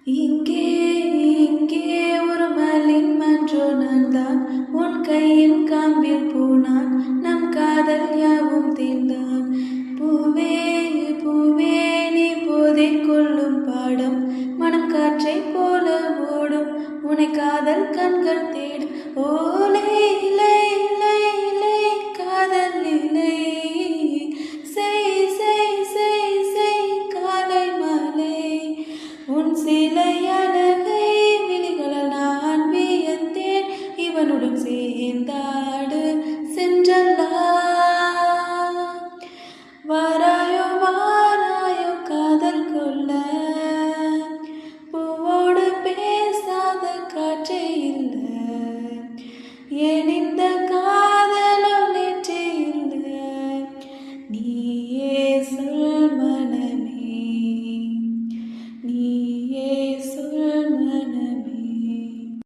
இங்கே இங்கே ஒரு மலின் மன்றோ நான் உன் கையின் காம்பில் பூனான் நம் காதல் யாவும் தீர்ந்தான். பூவே பூவே நீ போதை கொள்ளும் பாடம் மனம் காற்றை போல ஓடும் உனை காதல் கண்கள் தேடும். ஓலை இலை இலை இலை காதல் இலை செய் செய் செய் செய் காலை மாலை உன் சிலை அழகை விழிகளால் நான் வியந்தேன். இவனுடன் சேர்ந்தாடு சென்றல்லா வாராயோ வாராயோ காதல் கொள்ள பூவோடு பேசாத காற்றே இல்லை. ஏன் இந்த காதலோ நேற்றே இல்லை. நீயே சொல் மனமே நீயே சொல் மனமே.